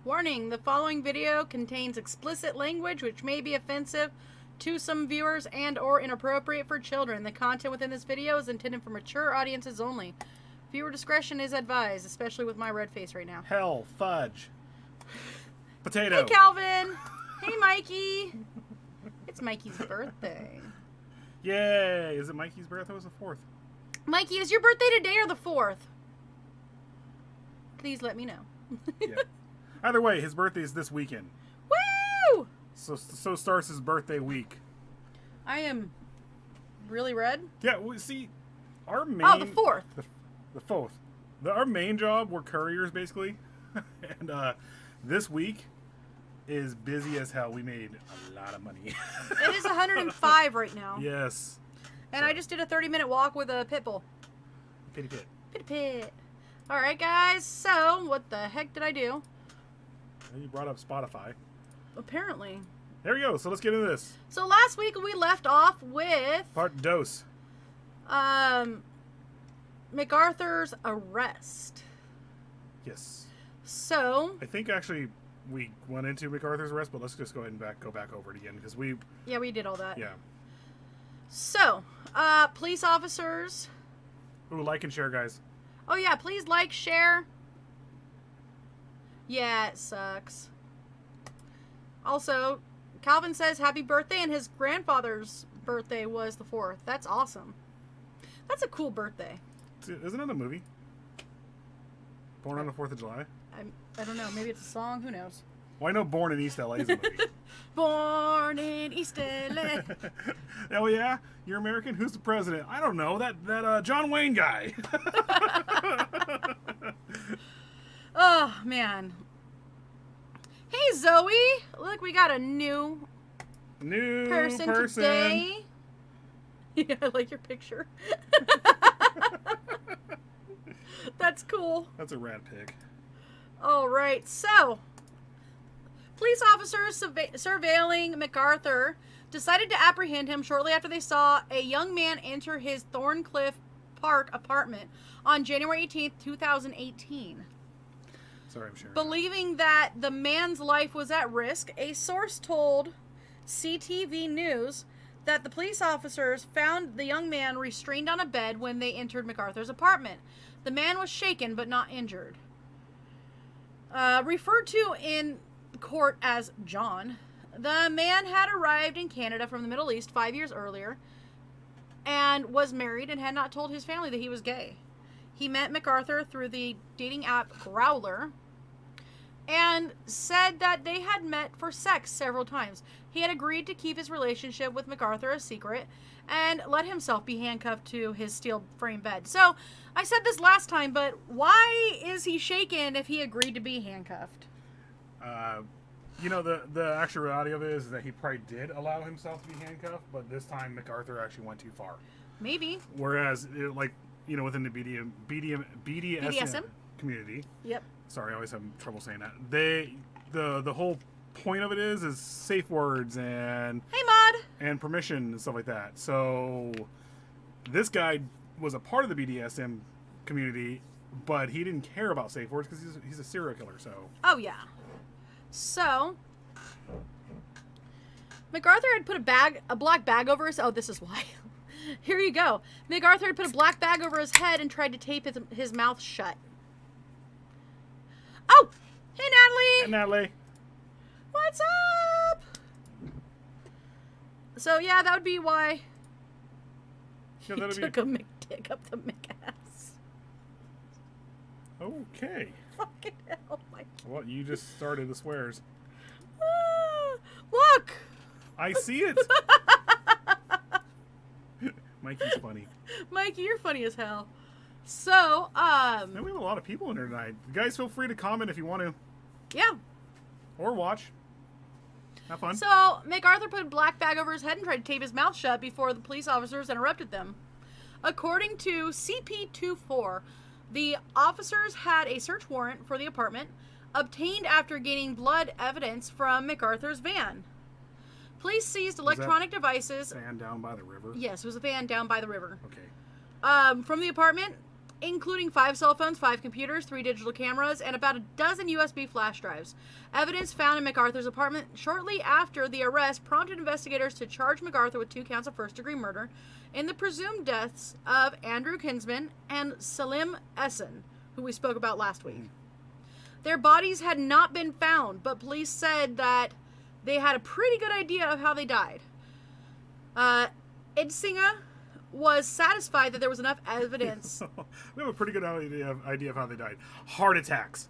Warning, the following video contains explicit language which may be offensive to some viewers and or inappropriate for children. The content within this video is intended for mature audiences only. Viewer discretion is advised, especially with my red face right now. Hell, fudge. Potato. Hey, Calvin. Hey, Mikey. It's Mikey's birthday. Yay. Is it Mikey's birthday? It was the 4th. Mikey, is your birthday today or the 4th? Please let me know. Yeah. Either way, his birthday is this weekend. Woo! So starts his birthday week. I am really red. Yeah, we see, our main... Oh, the 4th. The 4th. Our main job, we're couriers, basically. And this week is busy as hell. We made a lot of money. It is 105 right now. Yes. And I just did a 30-minute walk with a pit bull. Pitty pit. Pitty pit. All right, guys. So, what the heck did I do? And you brought up Spotify. Apparently. There we go. So let's get into this. So last week we left off with Part dos. MacArthur's arrest. Yes. So I think actually we went into MacArthur's arrest, but let's just go ahead and go back over it again because we did all that. Yeah. So, police officers. Ooh, like and share, guys. Oh yeah, please like, share. Yeah, it sucks. Also, Calvin says happy birthday, and his grandfather's birthday was the 4th. That's awesome. That's a cool birthday. Isn't it a movie? Born on the 4th of July? I don't know. Maybe it's a song. Who knows? Well, I know Born in East LA is a movie. Born in East LA. Oh yeah? You're American? Who's the president? I don't know. That John Wayne guy. Oh, man. Hey, Zoe. Look, we got a new person today. Yeah, I like your picture. That's cool. That's a rad pig. All right, so police officers surveilling MacArthur decided to apprehend him shortly after they saw a young man enter his Thorncliffe Park apartment on January 18th, 2018. Sorry, I'm sharing. Believing that the man's life was at risk, a source told CTV News that the police officers found the young man restrained on a bed when they entered MacArthur's apartment. The man was shaken but not injured. Referred to in court as John, the man had arrived in Canada from the Middle East 5 years earlier and was married and had not told his family that he was gay. He met MacArthur through the dating app Growler and said that they had met for sex several times. He had agreed to keep his relationship with MacArthur a secret and let himself be handcuffed to his steel frame bed. So, I said this last time, but why is he shaken if he agreed to be handcuffed? You know, the actual reality of it is that he probably did allow himself to be handcuffed, but this time MacArthur actually went too far. Maybe. Whereas, within the BDSM community. Yep. Sorry, I always have trouble saying that. The whole point of it is safe words and hey, Mod, and permission and stuff like that. So this guy was a part of the BDSM community, but he didn't care about safe words because he's a serial killer. So. Oh yeah. So MacArthur had put a black bag over his. Oh, this is why. Here you go. MacArthur had put a black bag over his head and tried to tape his mouth shut. Oh! Hey, Natalie! Hey, Natalie. What's up? So, yeah, that would be why he took a McDick up the McAss. Okay. Fucking hell, Mike. Well, you just started the swears. Look! I see it! Mikey's funny. Mikey, you're funny as hell. So, and we have a lot of people in here tonight. You guys feel free to comment if you want to. Yeah. Or watch. Have fun. So, MacArthur put a black bag over his head and tried to tape his mouth shut before the police officers interrupted them. According to CP24, the officers had a search warrant for the apartment, obtained after gaining blood evidence from MacArthur's van. Police seized electronic devices. Van down by the river? Yes, it was a van down by the river. Okay. From the apartment, including 5 cell phones, 5 computers, 3 digital cameras, and about a dozen USB flash drives. Evidence found in MacArthur's apartment shortly after the arrest prompted investigators to charge MacArthur with 2 counts of first-degree murder in the presumed deaths of Andrew Kinsman and Salim Essen, who we spoke about last week. Their bodies had not been found, but police said that they had a pretty good idea of how they died. Idsinga was satisfied that there was enough evidence. We have a pretty good idea of how they died. Heart attacks.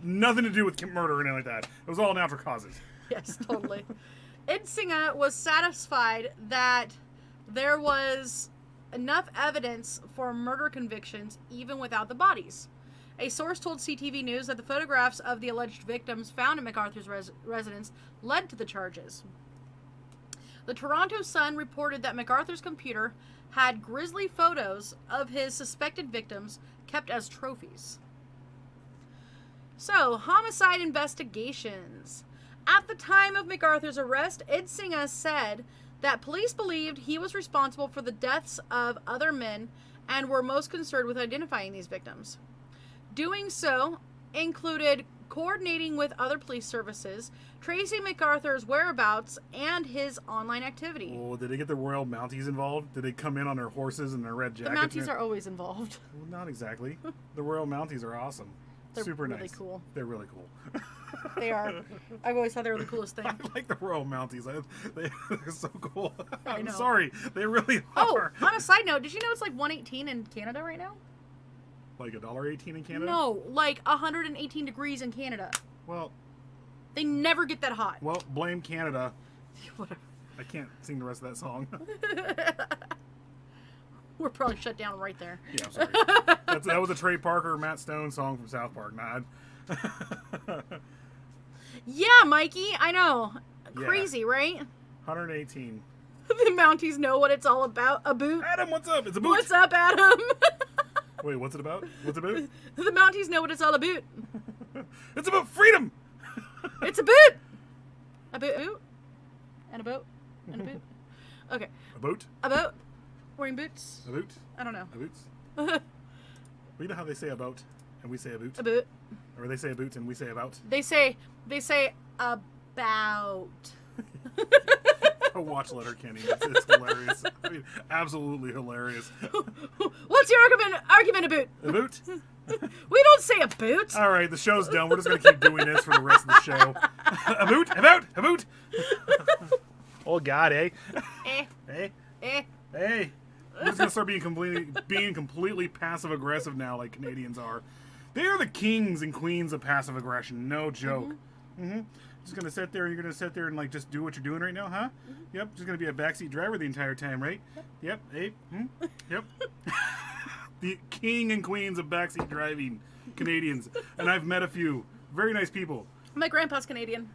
Nothing to do with murder or anything like that. It was all natural causes. Yes, totally. Idsinga was satisfied that there was enough evidence for murder convictions even without the bodies. A source told CTV News that the photographs of the alleged victims found in MacArthur's residence led to the charges. The Toronto Sun reported that MacArthur's computer had grisly photos of his suspected victims kept as trophies. So, homicide investigations. At the time of MacArthur's arrest, Idsinga said that police believed he was responsible for the deaths of other men and were most concerned with identifying these victims. Doing so included coordinating with other police services, tracing MacArthur's whereabouts, and his online activity. Oh, did they get the Royal Mounties involved? Did they come in on their horses and their red The jackets? Mounties are always involved. Well, not exactly. The Royal Mounties are awesome. They're Super really nice. cool. They're really cool. They are. I've always thought they were the coolest thing. I like the Royal Mounties. They're so cool. I I'm know. sorry. They really Oh, are. on a side note, did you know it's like 118 in Canada right now? Like $1.18 in Canada? No, like 118 degrees in Canada. Well, They never get that hot. well, blame Canada. Whatever. I can't sing the rest of that song. We're probably shut down right there. Yeah, I'm sorry. That was a Trey Parker, Matt Stone song from South Park. Nod. Yeah, Mikey, I know. Yeah. Crazy, right? 118. The Mounties know what it's all about. A boot. Adam, what's up? It's a boot. What's up, Adam? Wait, what's it about? What's a boot? The Mounties know what it's all about. It's about freedom. It's a boot. A boot. And a boat. And a boot. Okay. A boot? A boat. Wearing boots. A boot? I don't know. A boots? Well, you know how they say a boat and we say a boot? A boot. Or they say a boot and we say about? They say about. A watch letter, Kenny. It's hilarious. I mean, absolutely hilarious. What's your argument about? A boot? We don't say a boot. All right, the show's done. We're just going to keep doing this for the rest of the show. A boot? A boot? A boot? Oh, God, eh? Eh. Hey? Eh. Hey. We're just going to start being completely passive-aggressive now like Canadians are. They are the kings and queens of passive aggression. No joke. Mm-hmm. Just going to sit there and you're going to sit there and like just do what you're doing right now, huh? Mm-hmm. Yep. Just going to be a backseat driver the entire time, right? Yep. Hey. Yep. The king and queens of backseat driving, Canadians. And I've met a few. Very nice people. My grandpa's Canadian.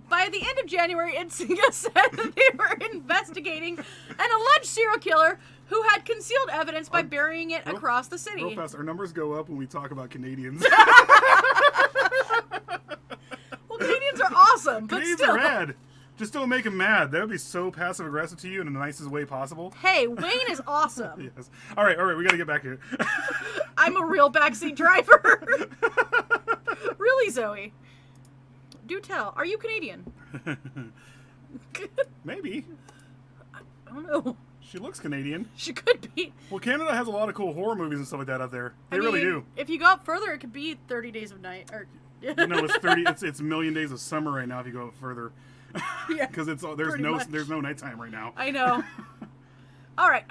By the end of January, Idsinga said that they were investigating an alleged serial killer who had concealed evidence by burying it across the city. Real fast, our numbers go up when we talk about Canadians. Well, Canadians are awesome, but Canadians still. are rad. Just don't make them mad. That would be so passive aggressive to you in the nicest way possible. Hey, Wayne is awesome. Yes. All right. We got to get back here. I'm a real backseat driver. Really, Zoe? Do tell. Are you Canadian? Maybe. I don't know. She looks Canadian. She could be. Well, Canada has a lot of cool horror movies and stuff like that out there. They I mean, really do. If you go up further, it could be 30 Days of Night. Or You know, it's 30. It's a million days of summer right now. If you go up further, yeah, because there's pretty much. no nighttime right now. I know. All right.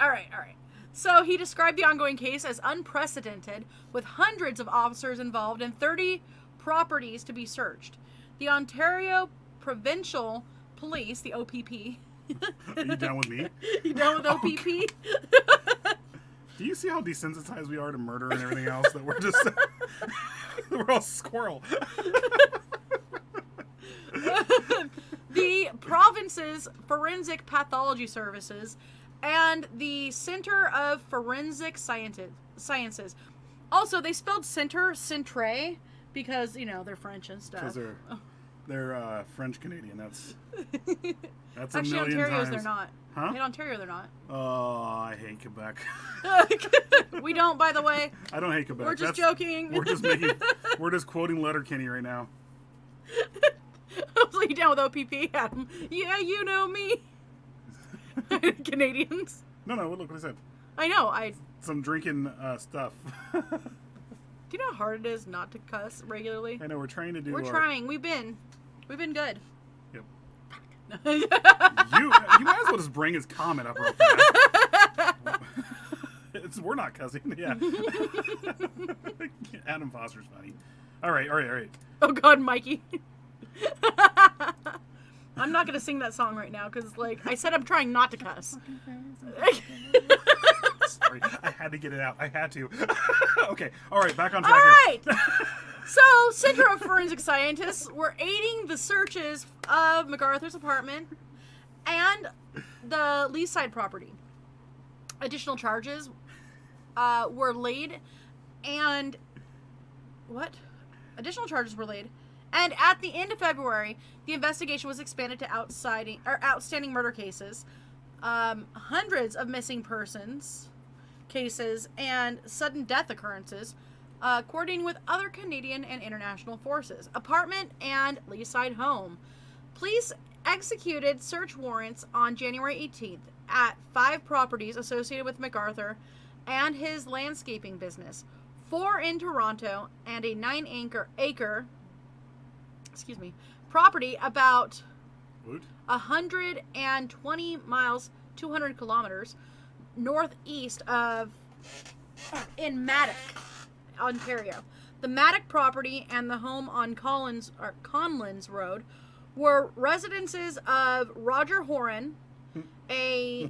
So he described the ongoing case as unprecedented, with hundreds of officers involved and 30 properties to be searched. The Ontario Provincial Police, the OPP. Are you down with me? You down with OPP? Do you see how desensitized we are to murder and everything else? That we're just we're all squirrel. The province's Forensic Pathology Services and the Center of Forensic Sciences. Also, they spelled centre, centre, because, you know, they're French and stuff. Because they're They're French Canadian. That's a Actually, million Ontario's times. they're not. Huh? In Ontario, they're not. Oh, I hate Quebec. We don't, by the way. I don't hate Quebec. We're just joking. We're just quoting Letterkenny right now. I was like, you down with OPP, Adam? Yeah, you know me. Canadians. No, look what I said. I know. Some drinking stuff. Do you know how hard it is not to cuss regularly? I know, we're trying to do We're trying. We've been good. Yep. you might as well just bring his comment up real fast. We're not cussing. Yeah. Adam Foster's funny. All right. Oh, God, Mikey. I'm not going to sing that song right now because, like, I said I'm trying not to cuss. Sorry, I had to get it out. I had to. Okay, all right, back on track. All right. Here. So, Center of Forensic Scientists were aiding the searches of MacArthur's apartment and the Leaside property. Additional charges were laid, and Additional charges were laid, and at the end of February, the investigation was expanded to outstanding murder cases, hundreds of missing persons cases, and sudden death occurrences, coordinating with other Canadian and international forces. Apartment and Leaside home. Police executed search warrants on January 18th at 5 properties associated with MacArthur and his landscaping business, 4 in Toronto, and a 9-acre property about 120 miles, 200 kilometers northeast in Matic, Ontario. The Matic property and the home on Conlins Road were residences of Roger Horan, a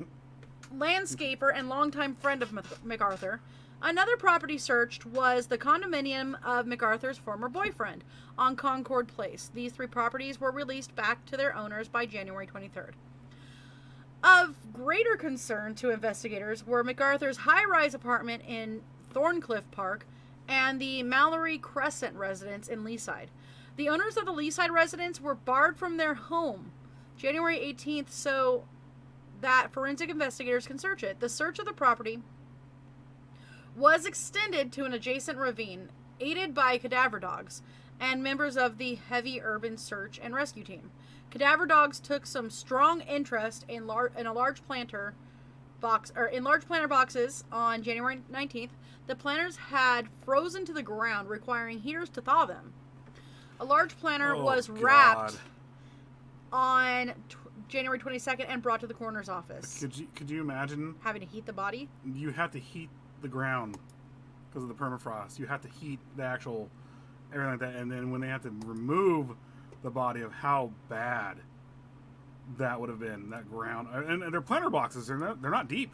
landscaper and longtime friend of MacArthur. Another property searched was the condominium of MacArthur's former boyfriend on Concord Place. These 3 properties were released back to their owners by January 23rd. Of greater concern to investigators were MacArthur's high-rise apartment in Thorncliffe Park and the Mallory Crescent residence in Leaside. The owners of the Leaside residence were barred from their home January 18th so that forensic investigators can search it. The search of the property was extended to an adjacent ravine, aided by cadaver dogs and members of the heavy urban search and rescue team. Cadaver dogs took some strong interest in large planter boxes on January 19th. The planters had frozen to the ground, requiring heaters to thaw them. A large planter was wrapped on January 22nd and brought to the coroner's office. Could you imagine having to heat the body? You have to heat the ground because of the permafrost. You have to heat the actual everything like that, and then when they have to remove the body, of how bad that would have been, that ground. And they're planter boxes. They're not deep.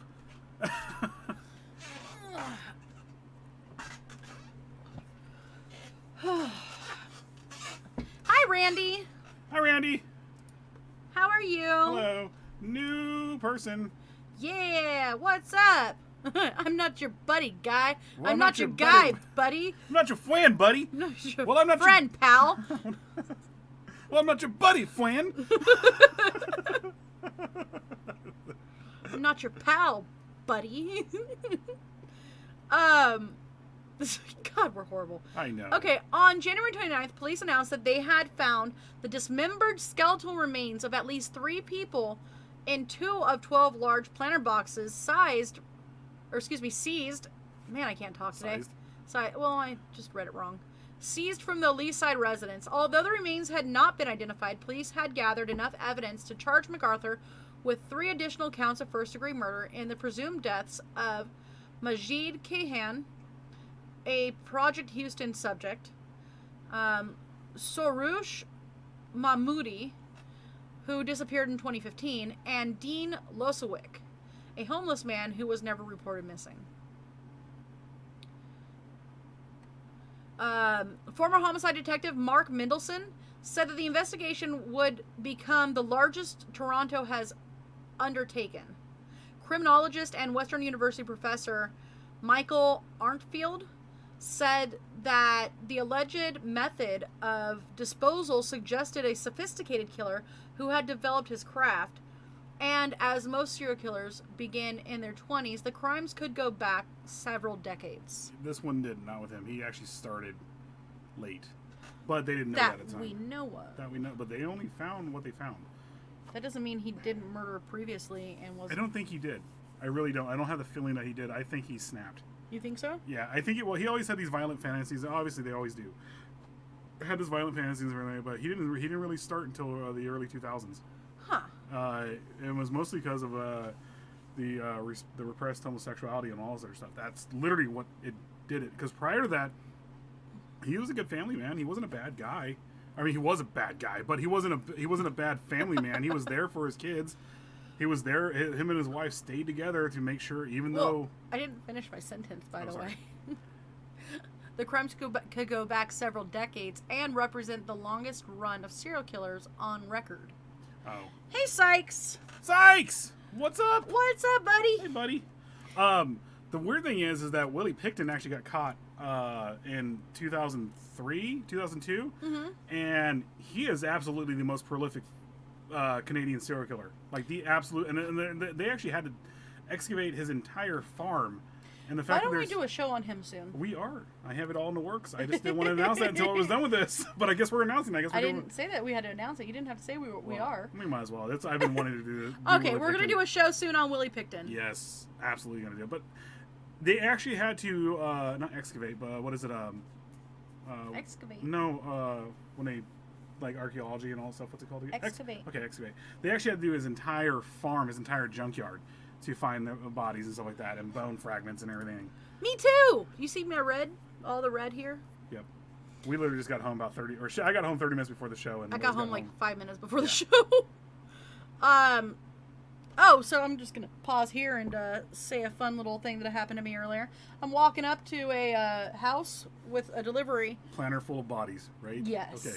Hi, Randy. Hi, Randy. How are you? Hello. New person. Yeah, what's up? I'm not your buddy, guy. Well, I'm not your guy, buddy. I'm not your friend, buddy. I'm not your Well, I'm not friend, pal. Well, I'm not your buddy, friend. I'm not your pal, buddy. God, we're horrible. I know. Okay, on January 29th, police announced that they had found the dismembered skeletal remains of at least 3 people in 2 of 12 large planter boxes seized. Man, I can't talk today. Well, I just read it wrong. Seized from the Leaside residence. Although the remains had not been identified, police had gathered enough evidence to charge MacArthur with 3 additional counts of first-degree murder in the presumed deaths of Majid Kahan, a Project Houston subject, Soroush Mahmoudi, who disappeared in 2015, and Dean Losowick, a homeless man who was never reported missing. Former homicide detective Mark Mendelson said that the investigation would become the largest Toronto has undertaken. Criminologist and Western University professor Michael Arntfield said that the alleged method of disposal suggested a sophisticated killer who had developed his craft. And as most serial killers begin in their 20s, the crimes could go back several decades. This one did, not with him. He actually started late. But they didn't know that at the time. We know of. That we know. But they only found what they found. That doesn't mean he didn't murder previously and was... I don't think he did. I really don't. I don't have the feeling that he did. I think he snapped. You think so? Yeah, I think well, he always had these violent fantasies. Obviously, they always do. Had his violent fantasies and everything, but he didn't really start until the early 2000s. Huh. It was mostly because of the repressed homosexuality and all this other stuff. That's literally what it did it. Because prior to that, he was a good family man. He wasn't a bad guy. I mean, he was a bad guy, but he wasn't a bad family man. He was there for his kids. He was there. Him and his wife stayed together to make sure, even though... I didn't finish my sentence, by the way. The crimes could go back several decades and represent the longest run of serial killers on record. Oh. Hey, Sykes! Sykes! What's up? What's up, buddy? Hey, buddy. The weird thing is that Willie Pickton actually got caught in 2003, 2002, and he is absolutely the most prolific Canadian serial killer. Like the absolute, and they actually had to excavate his entire farm. And the fact Why don't we do a show on him soon? We are. I have it all in the works. I just didn't want to announce that until I was done with this. But I guess we're announcing. I didn't say that we had to announce it. You didn't have to say we are. We might as well. I've been wanting to do. Okay, we're gonna do a show soon on Willie Pickton. Yes, absolutely gonna do it. But they actually had to not excavate, but what is it? Excavate. No, when they like archaeology and all that stuff. What's it called again? Excavate. Okay, excavate. They actually had to do his entire farm, his entire junkyard, to find the bodies and stuff like that, and bone fragments and everything. Me too. You see my red? All the red here. Yep. We literally just got home about I got home 30 minutes before the show, and I got home like 5 minutes before the show. So I'm just gonna pause here and say a fun little thing that happened to me earlier. I'm walking up to a house with a delivery planter full of bodies, right? Yes. Okay.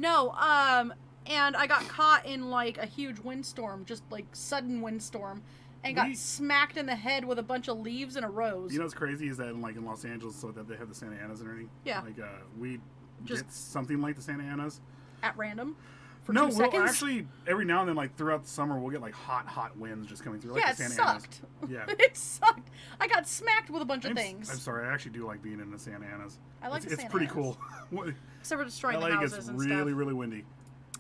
No, and I got caught in like a huge windstorm, just like sudden windstorm, and got smacked in the head with a bunch of leaves and a rose. You know what's crazy is that in Los Angeles, so that they have the Santa Anas and everything. Yeah. Like we just get something like the Santa Anas at random. For no, 2 seconds. We'll actually every now and then, like throughout the summer, we'll get like hot winds just coming through. Like Yeah, the it Santa sucked. Anas. Yeah. It sucked. I got smacked with a bunch of things. I'm sorry. I actually do like being in the Santa Anas. I like the It's Santa pretty Anas. cool. Except for destroying LA the houses gets and really, stuff. really windy.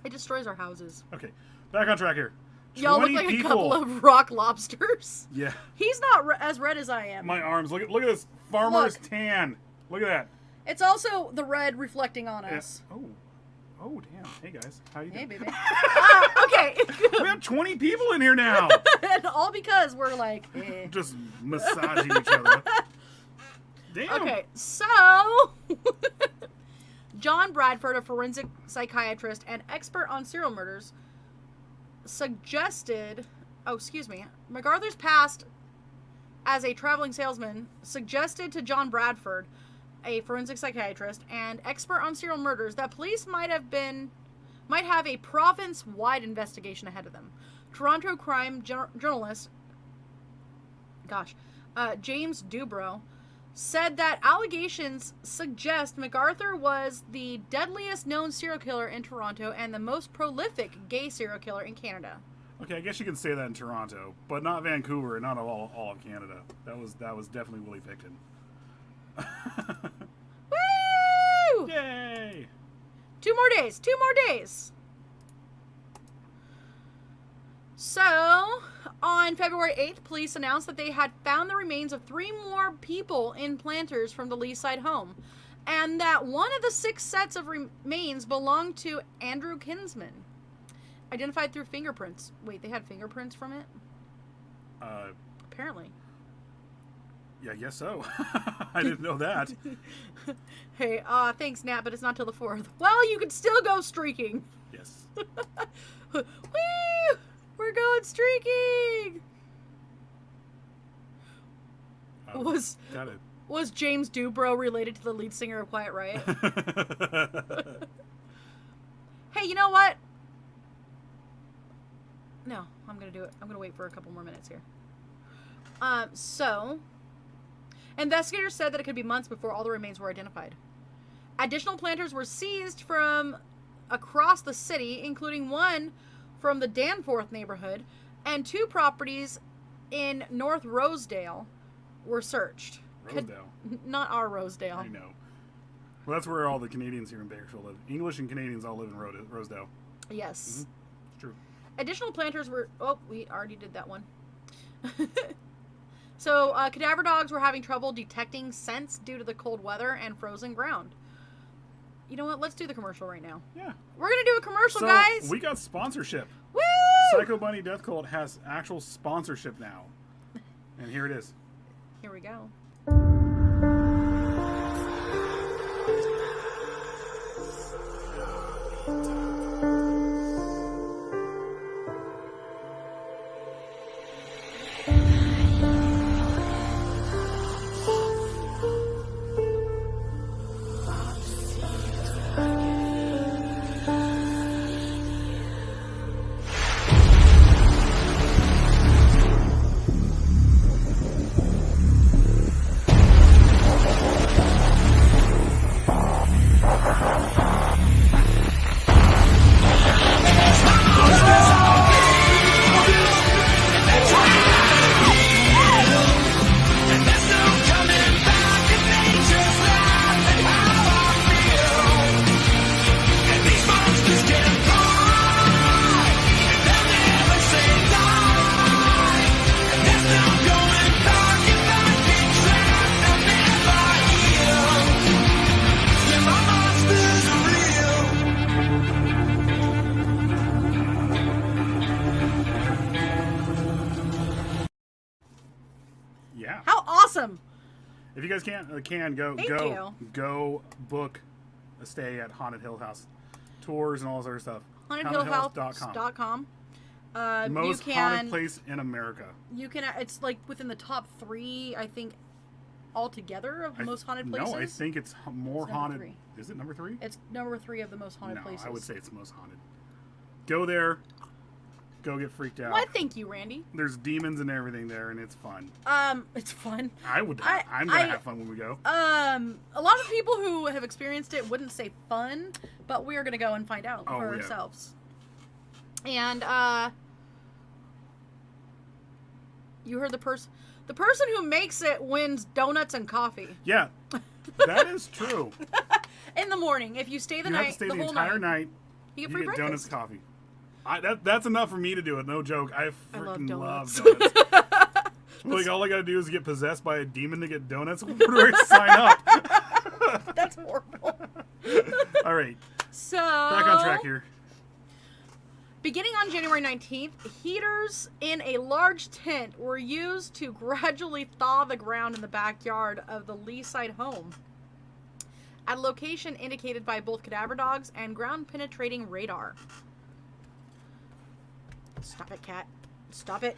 It destroys our houses. Okay, back on track here. Y'all look like a couple of rock lobsters. Yeah. He's not as red as I am. My arms. Look at this farmer's tan. Look at that. It's also the red reflecting on us. Yeah. Oh, damn. Hey, guys. How you doing? Hey, baby. Okay. We have 20 people in here now. And all because we're like... Just massaging each other. Damn. Okay, so... John Bradford, a forensic psychiatrist and expert on serial murders, suggested... MacArthur's past as a traveling salesman suggested to John Bradford, a forensic psychiatrist and expert on serial murders, that police might have a province-wide investigation ahead of them. Toronto crime journalist James Dubrow said that allegations suggest MacArthur was the deadliest known serial killer in Toronto and the most prolific gay serial killer in Canada. Okay, I guess you can say that in Toronto, but not Vancouver and not all of Canada. That was definitely Willie Pickton. Woo! Yay! 2 more days. 2 more days. So, on February 8th, police announced that they had found the remains of 3 more people in planters from the Leaside home, and that one of the 6 sets of remains belonged to Andrew Kinsman, identified through fingerprints. Wait, they had fingerprints from it? Apparently. Yeah, I guess so. I didn't know that. Hey, thanks, Nat, but it's not till the 4th. Well, you could still go streaking. Yes. Woo! We're going streaking! Got it. Was James Dubrow related to the lead singer of Quiet Riot? Hey, you know what? No, I'm going to do it. I'm going to wait for a couple more minutes here. Investigators said that it could be months before all the remains were identified. Additional planters were seized from across the city, including one from the Danforth neighborhood, and 2 properties in North Rosedale were searched. Rosedale? Not our Rosedale. I know. Well, that's where all the Canadians here in Bakersfield live. English and Canadians all live in Rosedale. Yes. It's true. Additional planters were... Oh, we already did that one. So, cadaver dogs were having trouble detecting scents due to the cold weather and frozen ground. You know what? Let's do the commercial right now. Yeah. We're going to do a commercial, So, guys. we got sponsorship. Woo! Psycho Bunny Death Cult has actual sponsorship now. And here it is. Here we go. Yeah. How awesome! If you guys can Thank you. go book a stay at Haunted Hill House. Tours and all this other stuff. HauntedHillHouse.com. Most you haunted can, place in America. You can. It's like within the top 3, I think, altogether of most haunted places. No, I think it's more It's number haunted. 3. Is it number 3? It's number 3 of the most haunted places. I would say it's most haunted. Go there. Go get freaked out. Why, thank you, Randy. There's demons and everything there, and it's fun. It's fun. I'm gonna have fun when we go. A lot of people who have experienced it wouldn't say fun, but we are gonna go and find out for ourselves. And you heard the person who makes it wins donuts and coffee. Yeah, that is true. In the morning, if you stay the You night, have to stay the the whole entire night. you get You free get breakfast. donuts, coffee. That's enough for me to do it. No joke. I freaking love donuts. donuts. Like all I gotta do is get possessed by a demon to get donuts. Where do I sign up? That's horrible. All right, So back on track here. Beginning on January 19th, heaters in a large tent were used to gradually thaw the ground in the backyard of the Leaside home, at a location indicated by both cadaver dogs and ground-penetrating radar. Stop it, cat. Stop it.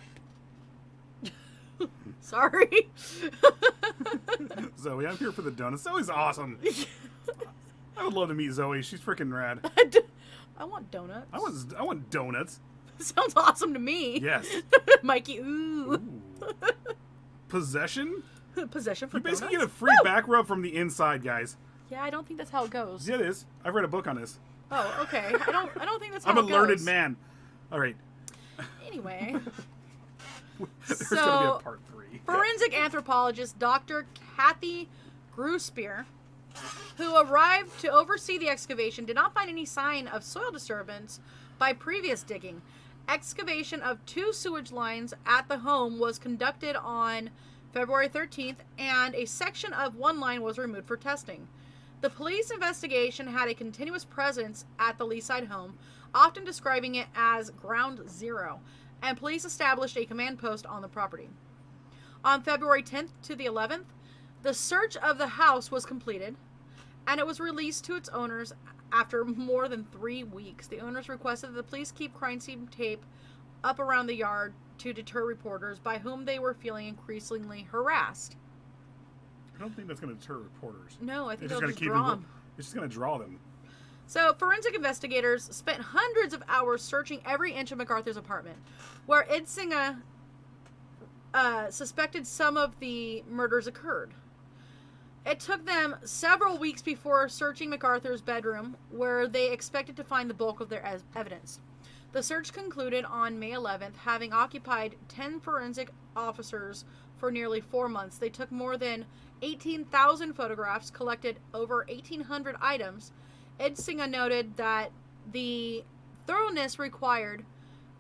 Sorry. Zoe, I'm here for the donuts. Zoe's awesome. I would love to meet Zoe. She's freaking rad. I want donuts. I want donuts. Sounds awesome to me. Yes. Mikey, ooh. Ooh. Possession? Possession for You basically donuts? get a free back rub from the inside, guys. Yeah, I don't think that's how it goes. Yeah, it is. I've read a book on this. Oh, okay. I don't think that's how I'm a it learned goes. man. All right. Anyway, There's So, going to be a part 3. forensic anthropologist Dr. Kathy Gruspier, who arrived to oversee the excavation, did not find any sign of soil disturbance by previous digging. Excavation of 2 sewage lines at the home was conducted on February 13th, and a section of one line was removed for testing. The police investigation had a continuous presence at the Leaside home, often describing it as Ground Zero, and police established a command post on the property. On February 10th to the 11th, the search of the house was completed, and it was released to its owners after more than 3 weeks. The owners requested that the police keep crime scene tape up around the yard to deter reporters, by whom they were feeling increasingly harassed. I don't think that's going to deter reporters. No, I think It's they'll just just going to keep draw them. them. It's just going to draw them. So, forensic investigators spent hundreds of hours searching every inch of MacArthur's apartment, where Idsinga suspected some of the murders occurred. It took them several weeks before searching MacArthur's bedroom, where they expected to find the bulk of their evidence. The search concluded on May 11th, having occupied 10 forensic officers for nearly 4 months. They took more than 18,000 photographs, collected over 1,800 items. Edsinga noted that the thoroughness required,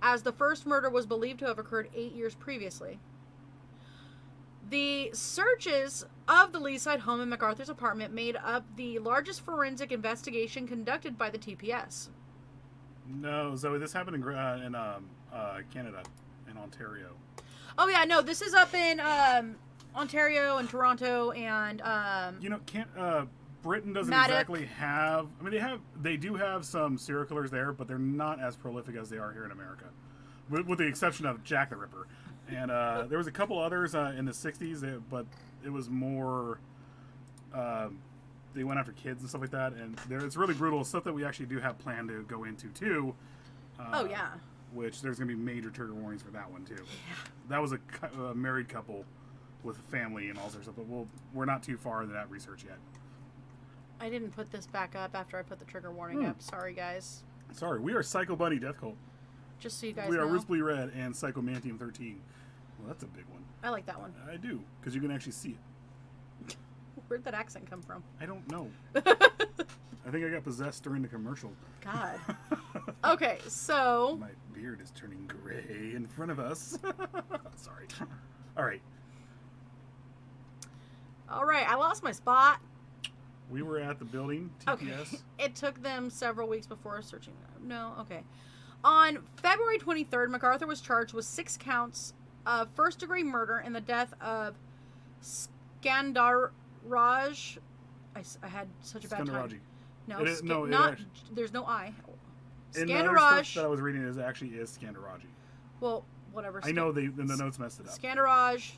as the first murder was believed to have occurred 8 years previously. The searches of the Leaside home and MacArthur's apartment made up the largest forensic investigation conducted by the TPS. No, Zoe, this happened in Canada, in Ontario. Oh yeah, no, this is up in Ontario and Toronto and Britain doesn't Madoc. exactly have. I mean, they do have some serial killers there, but they're not as prolific as they are here in America, with the exception of Jack the Ripper. And there was a couple others in the 60s, but it was more. They went after kids and stuff like that, and it's really brutal stuff that we actually do have planned to go into too. Oh yeah. Which there's going to be major trigger warnings for that one too. Yeah. That was a married couple with a family and all sorts of stuff, but we're not too far into that research yet. I didn't put this back up after I put the trigger warning up. Sorry, guys. Sorry, we are Psycho Bunny Death Cult. Just so you guys we know. are Ruthlessly Red and Psychomantium 13. Well, that's a big one. I like that one. I do, because you can actually see it. Where'd that accent come from? I don't know. I think I got possessed during the commercial. God. Okay, so... My beard is turning gray in front of us. Sorry. All right. All right, I lost my spot. We were at the building, TPS. Okay. It took them several weeks before searching them. No, okay. On February 23rd, MacArthur was charged with 6 counts of first-degree murder in the death of Skandaraj. I had such a bad time. No, there's no I. Skandaraj. Stuff that I was reading is Skandaraji. Well, whatever. I know the notes messed it up. Skandaraj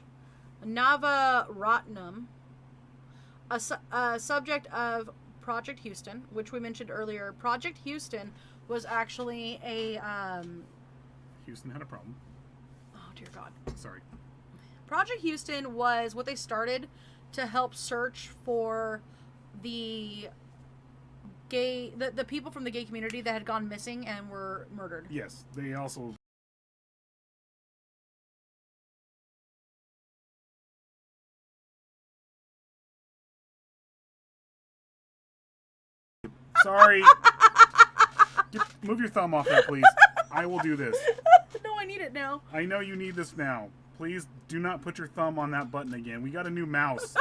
Navaratnam, a subject of Project Houston, which we mentioned earlier. Project Houston was actually a... Houston had a problem. Oh, dear God. Sorry. Project Houston was what they started to help search for the people from the gay community that had gone missing and were murdered. Yes, they also... Sorry. Move your thumb off that, please. I will do this. No, I need it now. I know you need this now. Please do not put your thumb on that button again. We got a new mouse.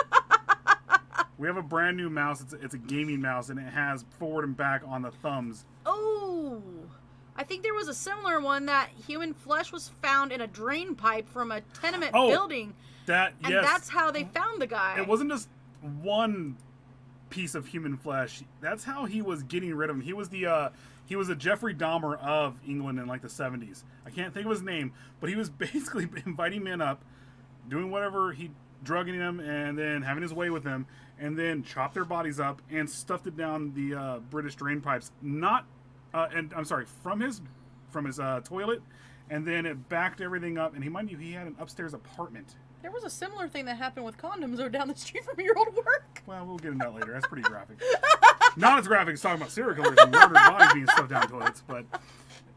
We have a brand new mouse. It's a gaming mouse, and it has forward and back on the thumbs. Oh, I think there was a similar one that human flesh was found in a drain pipe from a tenement building. Yes. That's how they found the guy. It wasn't just one piece of human flesh. That's how he was getting rid of him. He was a Jeffrey Dahmer of England in like the 70s. I can't think of his name, but he was basically inviting men up, doing whatever drugging them, and then having his way with them, and then chopped their bodies up and stuffed it down the British drain pipes. From his toilet, and then it backed everything up. And he had an upstairs apartment. There was a similar thing that happened with condoms down the street from your old work. Well, we'll get into that later. That's pretty graphic. Not as graphic as talking about serial killers and murdered bodies being stuffed down toilets, but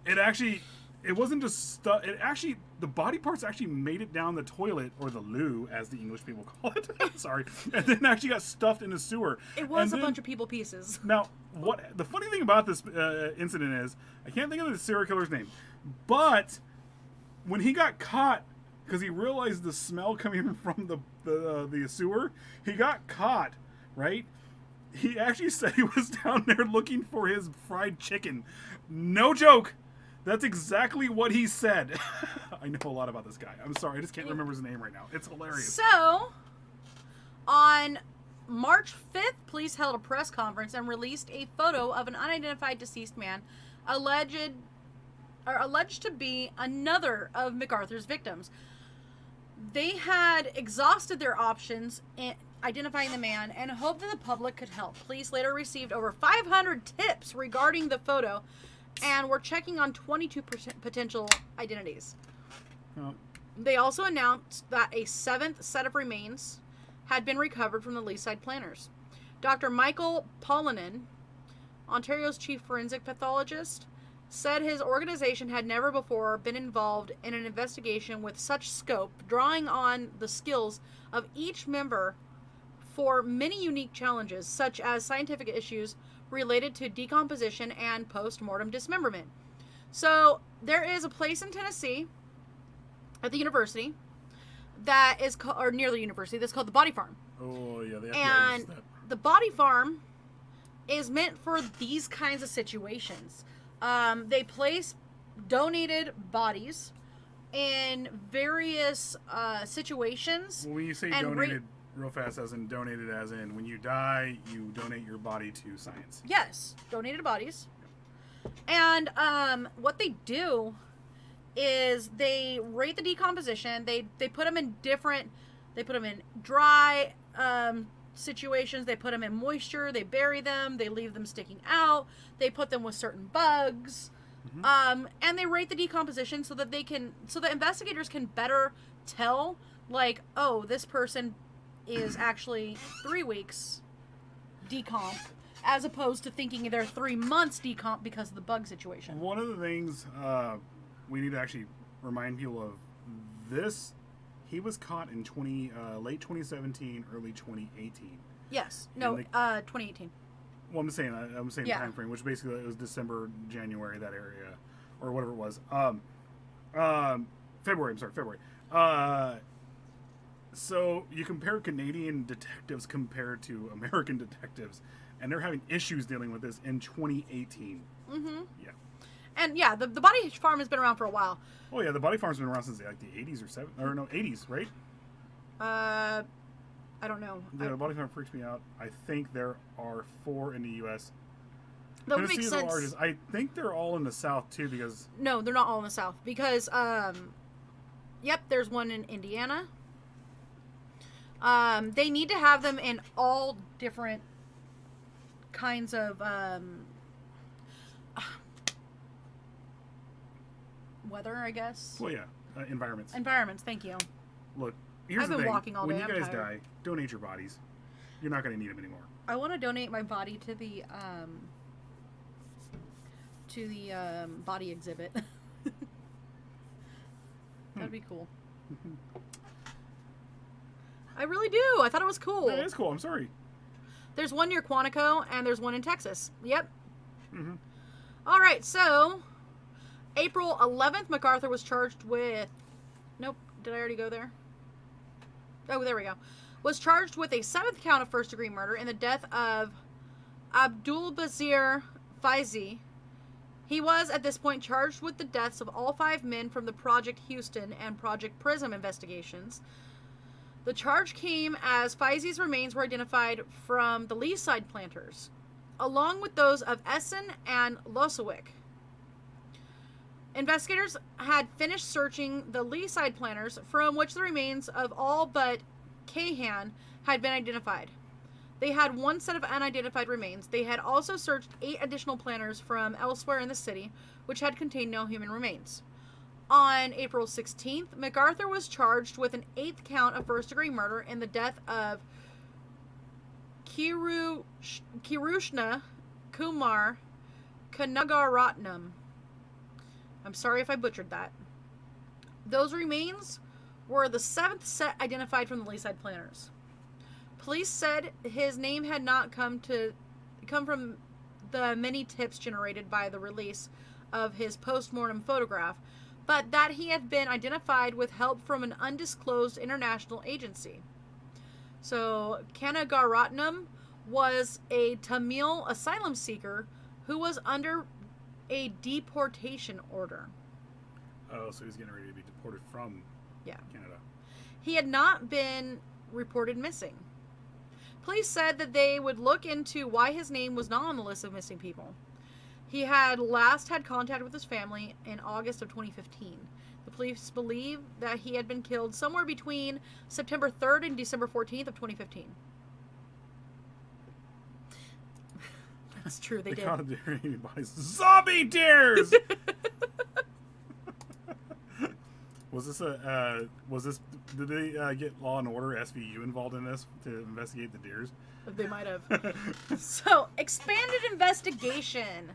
it wasn't just stuff. The body parts actually made it down the toilet, or the loo, as the English people call it. Sorry. And then actually got stuffed in the sewer. It was a bunch of people pieces. Now, the funny thing about this incident is, I can't think of the serial killer's name, but when he got caught, because he realized the smell coming from the sewer, he got caught, right? He actually said he was down there looking for his fried chicken. No joke. That's exactly what he said. I know a lot about this guy. I'm sorry, I just can't remember his name right now. It's hilarious. So, on March 5th, police held a press conference and released a photo of an unidentified deceased man alleged to be another of MacArthur's victims. They had exhausted their options in identifying the man and hoped that the public could help. Police later received over 500 tips regarding the photo and were checking on 22 potential identities. Oh. They also announced that a 7th set of remains had been recovered from the Leaside planters. Dr. Michael Paulinen, Ontario's chief forensic pathologist, said his organization had never before been involved in an investigation with such scope, drawing on the skills of each member for many unique challenges, such as scientific issues related to decomposition and post-mortem dismemberment. So there is a place in Tennessee at the university that is or near the university that's called the Body Farm. Oh yeah, the FBI And uses that. the Body Farm is meant for these kinds of situations. They place donated bodies in various situations. When you say donated, real fast, as in donated, as in when you die, you donate your body to science. Yes, donated bodies. And what they do is they rate the decomposition. They put them in different. They put them in dry situations. They put them in moisture. They bury them. They leave them sticking out. They put them with certain bugs. Mm-hmm. And they rate the decomposition so that the investigators can better tell, like, oh, this person is actually 3 weeks decomp, as opposed to thinking they're 3 months decomp because of the bug situation. One of the things we need to actually remind people of this. He was caught in late 2017, early 2018. Yes. No, 2018. Well, I'm saying the time frame, which basically it was December, January, that area, or whatever it was. February. I'm sorry, February. So you compare Canadian detectives compared to American detectives, and they're having issues dealing with this in 2018. Mm-hmm. Yeah. And yeah, the Body Farm has been around for a while. Oh yeah, the Body Farm's been around since like the 80s or 80s, right? I don't know. The Body Farm freaks me out. I think there are 4 in the U.S. That would make sense. The largest. I think they're all in the South too, because no, they're not all in the South because yep, there's one in Indiana. They need to have them in all different kinds of weather, I guess. Well, yeah, environments. Environments. Thank you. Look, here's I've the been thing. walking all when day, you I'm guys tired. die, donate your bodies. You're not going to need them anymore. I want to donate my body to the body exhibit. That'd be cool. I really do. I thought it was cool. That is cool. I'm sorry. There's one near Quantico, and there's one in Texas. Yep. Mm-hmm. All right, so April 11th, MacArthur was charged with... Nope. Did I already go there? Oh, there we go. Was charged with a 7th count of first-degree murder in the death of Abdulbazir Faizi. He was, at this point, charged with the deaths of all 5 men from the Project Houston and Project Prism investigations. The charge came as Faizi's remains were identified from the Leaside planters, along with those of Essen and Losewick. Investigators had finished searching the Leaside planters, from which the remains of all but Cahan had been identified. They had 1 set of unidentified remains. They had also searched 8 additional planters from elsewhere in the city, which had contained no human remains. On April 16th, MacArthur was charged with an 8th count of first-degree murder in the death of Kirushna Kumar Kanagaratnam. I'm sorry if I butchered that. Those remains were the 7th set identified from the Leaside planters. Police said his name had not come from the many tips generated by the release of his post-mortem photograph, but that he had been identified with help from an undisclosed international agency. So, Kanagaratnam was a Tamil asylum seeker who was under a deportation order. Oh, so he's getting ready to be deported from Canada. He had not been reported missing. Police said that they would look into why his name was not on the list of missing people. He had last had contact with his family in August of 2015. The police believe that he had been killed somewhere between September 3rd and December 14th of 2015. That's true, they did. Caught anybody's zombie tears! Did they get Law and Order SVU involved in this to investigate the deers? They might have. So, expanded investigation.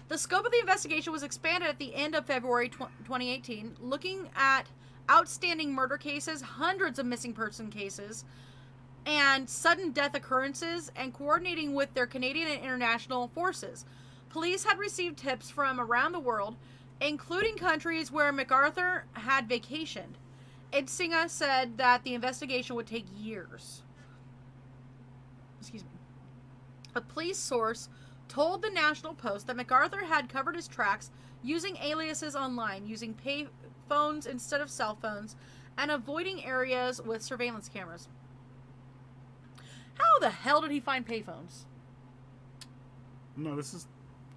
The scope of the investigation was expanded at the end of February 2018, looking at outstanding murder cases, hundreds of missing person cases, and sudden death occurrences, and coordinating with their Canadian and international forces. Police had received tips from around the world, including countries where MacArthur had vacationed. Idsinga said that the investigation would take years. Excuse me. A police source told the National Post that MacArthur had covered his tracks using aliases online, using pay phones instead of cell phones, and avoiding areas with surveillance cameras. How the hell did he find payphones? No, this is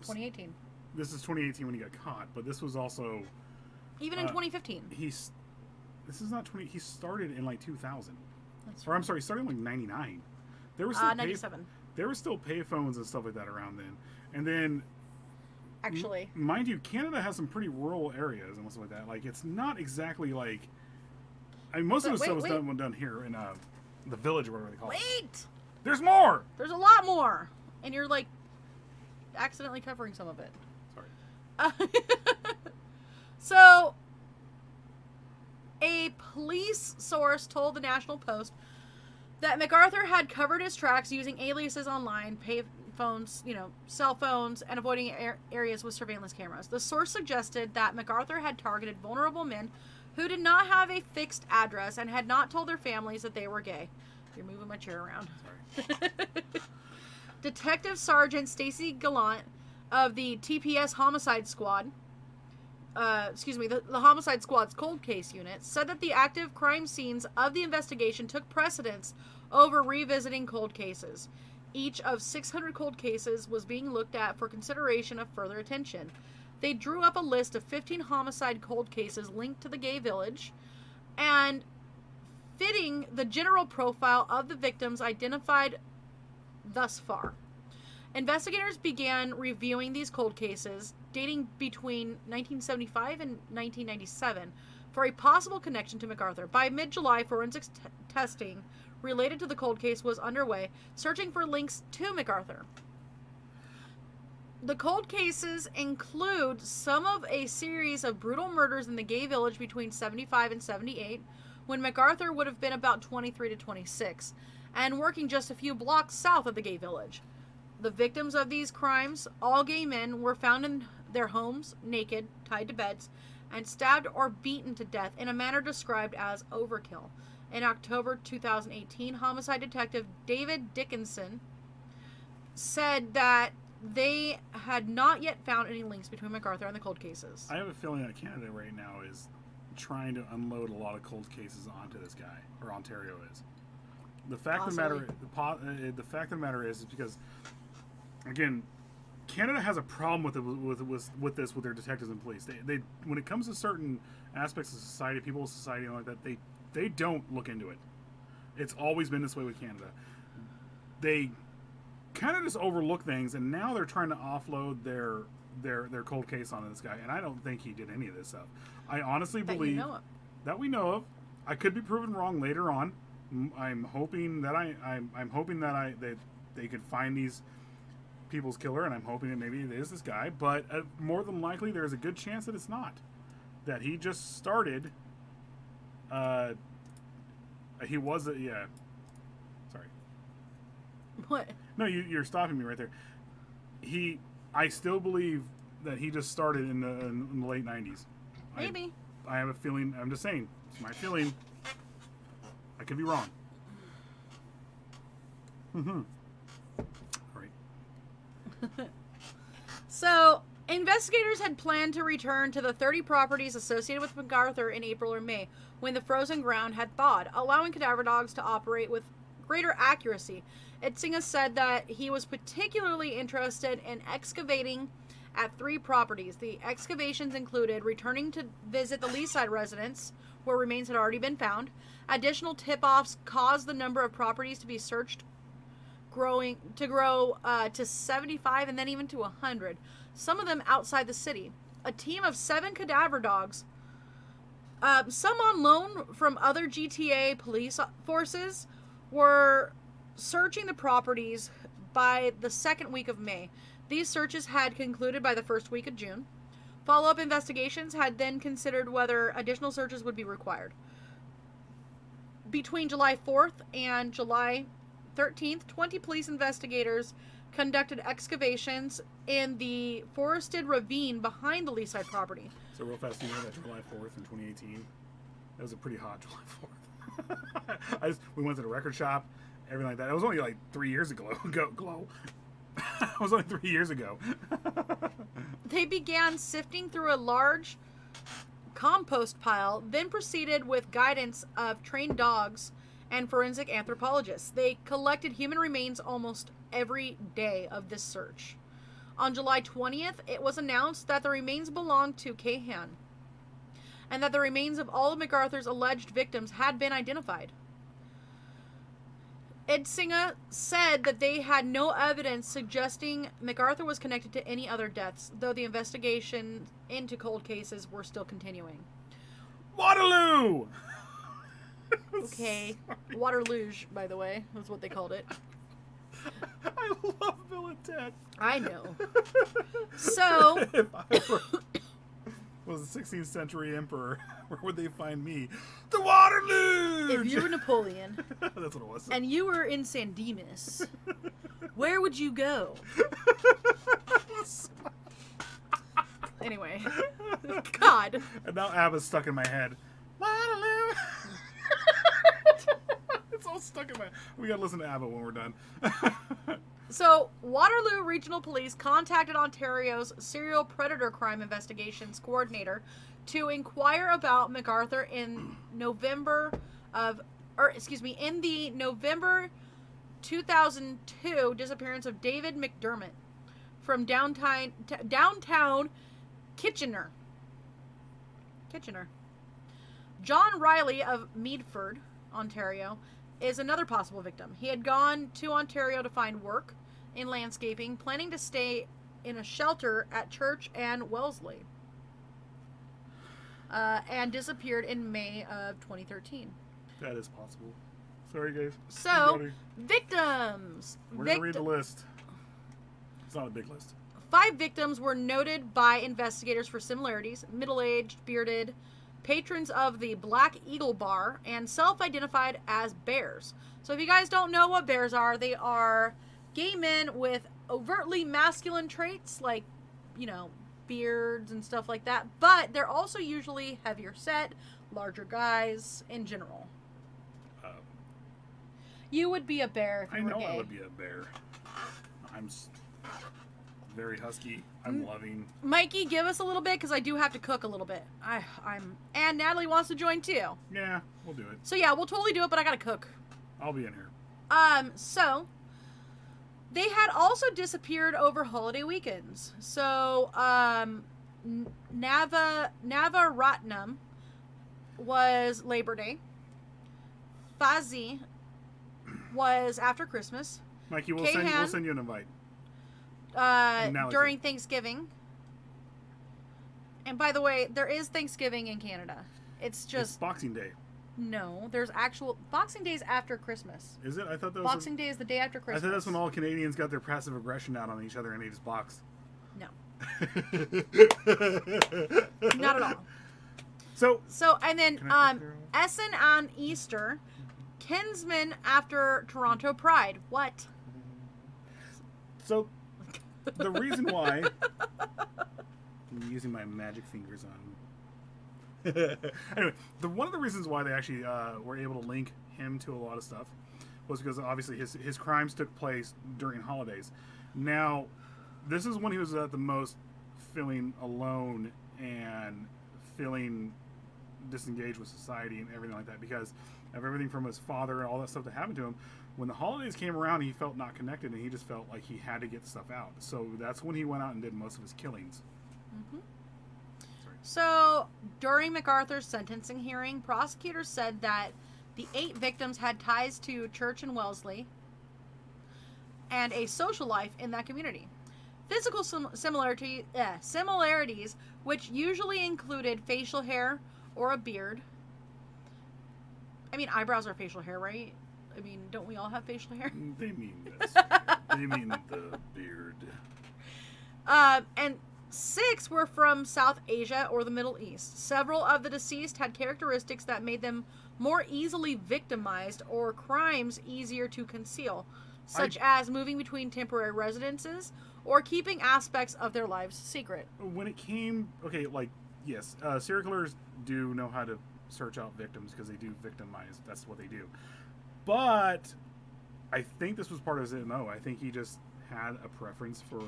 2018. This is 2018 when he got caught, but this was also Even in 2015. This is not 20. He started in like 2000. That's Or I'm sorry, he started in like 99. There was still 97. There were still payphones and stuff like that around then. And then, Actually, mind you, Canada has some pretty rural areas and stuff like that. Like, it's not exactly like. I mean, most of the stuff was done here in the village, or whatever they call it. wait! There's more! There's a lot more! And you're, like, accidentally covering some of it. Sorry. So, a police source told the National Post that MacArthur had covered his tracks using aliases online, pay phones, cell phones, and avoiding areas with surveillance cameras. The source suggested that MacArthur had targeted vulnerable men who did not have a fixed address and had not told their families that they were gay. You're moving my chair around. Sorry. Detective Sergeant Stacy Gallant of the TPS Homicide Squad, the Homicide Squad's cold case unit, said that the active crime scenes of the investigation took precedence over revisiting cold cases. Each of 600 cold cases was being looked at for consideration of further attention. They drew up a list of 15 homicide cold cases linked to the gay village and fitting the general profile of the victims identified thus far. Investigators began reviewing these cold cases dating between 1975 and 1997 for a possible connection to MacArthur. By mid-July, forensics testing related to the cold case was underway, searching for links to MacArthur. The cold cases include some of a series of brutal murders in the gay village between 75 and 78, when MacArthur would have been about 23 to 26, and working just a few blocks south of the gay village. The victims of these crimes, all gay men, were found in their homes, naked, tied to beds, and stabbed or beaten to death in a manner described as overkill. In October 2018, homicide detective David Dickinson said that they had not yet found any links between MacArthur and the cold cases. I have a feeling that Canada right now is trying to unload a lot of cold cases onto this guy, or Ontario is. The fact of the matter is because, again, Canada has a problem with this with their detectives and police. They when it comes to certain aspects of society, people's society and like that, they don't look into it. It's always been this way with Canada. They kind of just overlook things, and now they're trying to offload their cold case onto this guy. And I don't think he did any of this stuff. I honestly believe that we know of. I could be proven wrong later on. I'm hoping that that they could find these people's killer, and I'm hoping that maybe it is this guy. But more than likely, there's a good chance that it's not. That he just started. He was yeah. Sorry. What? No, you're stopping me right there. I still believe that he just started in the late 90s. Maybe. I have a feeling. I'm just saying. It's my feeling. I could be wrong. Mm-hmm. Right. So, investigators had planned to return to the 30 properties associated with MacArthur in April or May, when the frozen ground had thawed, allowing cadaver dogs to operate with greater accuracy. Idsinga said that he was particularly interested in excavating at 3 properties. The excavations included returning to visit the Leaside residence, where remains had already been found. Additional tip-offs caused the number of properties to be searched to grow to 75 and then even to 100, some of them outside the city. A team of 7 cadaver dogs Some on loan from other GTA police forces were searching the properties by the second week of May. These searches had concluded by the first week of June. Follow-up investigations had then considered whether additional searches would be required. Between July 4th and July 13th, 20 police investigators conducted excavations in the forested ravine behind the Leaside property. So real fast, you know that July 4th in 2018, that was a pretty hot July 4th. We went to the record shop, everything like that. It was only like 3 years ago. It was only 3 years ago. They began sifting through a large compost pile, then proceeded with guidance of trained dogs and forensic anthropologists. They collected human remains almost every day of this search. On July 20th, it was announced that the remains belonged to Kahan, and that the remains of all of MacArthur's alleged victims had been identified. Edsinga said that they had no evidence suggesting MacArthur was connected to any other deaths, though the investigation into cold cases were still continuing. Waterloo! Okay. Waterluge, by the way, was what they called it. I love Bill and Ted. I know. So, If I was a 16th century emperor, where would they find me? The Waterloo! if you were Napoleon That's what it was. and you were in San Dimas, where would you go? Anyway. God. And now ABBA's stuck in my head. Waterloo! It's all stuck in my... We gotta listen to ABBA when we're done. So, Waterloo Regional Police contacted Ontario's Serial Predator Crime Investigations Coordinator to inquire about MacArthur in the November 2002 disappearance of David McDermott from downtown Kitchener. John Riley of Meadford, Ontario, is another possible victim. He had gone to Ontario to find work in landscaping, planning to stay in a shelter at Church and Wellesley, and disappeared in May of 2013. That is possible. Sorry, guys. So, victims. We're going to read the list. It's not a big list. 5 victims were noted by investigators for similarities: middle-aged, bearded, patrons of the Black Eagle Bar, and self-identified as bears. So if you guys don't know what bears are, they are gay men with overtly masculine traits, like, you know, beards and stuff like that. But they're also usually heavier set, larger guys in general. You would be a bear if you were gay. I would be a bear. I'm very husky. I'm loving. Mikey, give us a little bit, because I do have to cook a little bit. And Natalie wants to join too. Yeah, we'll do it. So yeah, we'll totally do it, but I gotta cook. I'll be in here. So they had also disappeared over holiday weekends. So Navaratnam was Labor Day. Fazi was after Christmas. Mikey, we'll send you an invite. During Thanksgiving. And by the way, there is Thanksgiving in Canada. It's It's Boxing Day. No, there's actual Boxing Day is after Christmas. Is it? I thought that was Boxing Day is the day after I Christmas. thought that's when all Canadians got their passive aggression out on each other and they just boxed. No. Not at all. So And then Essen on Easter, kinsman after Toronto Pride. What? So the reason why I'm using my magic fingers on. Anyway, one of the reasons why they actually were able to link him to a lot of stuff was because obviously his crimes took place during holidays. Now, this is when he was at the most feeling alone and feeling disengaged with society and everything like that because of everything from his father and all that stuff that happened to him. When the holidays came around, he felt not connected and he just felt like he had to get stuff out. So that's when he went out and did most of his killings. Mm-hmm. So, during MacArthur's sentencing hearing, prosecutors said that the 8 victims had ties to Church and Wellesley and a social life in that community. Physical similarities, which usually included facial hair or a beard. I mean, eyebrows are facial hair, right? I mean, don't we all have facial hair? They mean this. They mean the beard. And 6 were from South Asia or the Middle East. Several of the deceased had characteristics that made them more easily victimized or crimes easier to conceal, such as moving between temporary residences or keeping aspects of their lives secret. When it came, okay, like, yes, serial killers do know how to search out victims because they do victimize. That's what they do. But I think this was part of his MO. I think he just had a preference for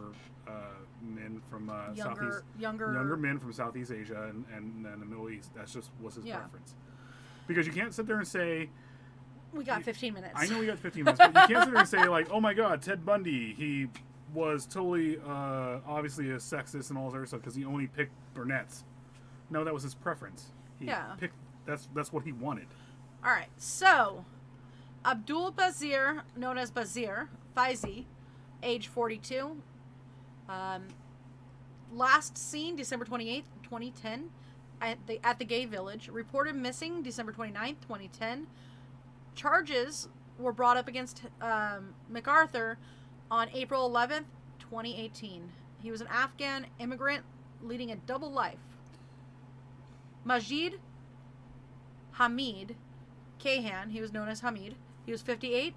men from younger men from Southeast Asia and the Middle East. That's just was his preference. Because you can't sit there and say, we got 15 minutes. I know we got 15 minutes, but you can't sit there and say, like, oh my God, Ted Bundy, he was totally obviously a sexist and all this other stuff because he only picked brunettes. No, that was his preference. He picked, that's what he wanted. All right, so Abdul Bazir, known as Bazir Faizi, age 42. Last seen December 28th, 2010, at the Gay Village. Reported missing December 29th, 2010. Charges were brought up against MacArthur on April 11th, 2018. He was an Afghan immigrant leading a double life. Majid Hamid Kahan, he was known as Hamid. He was 58.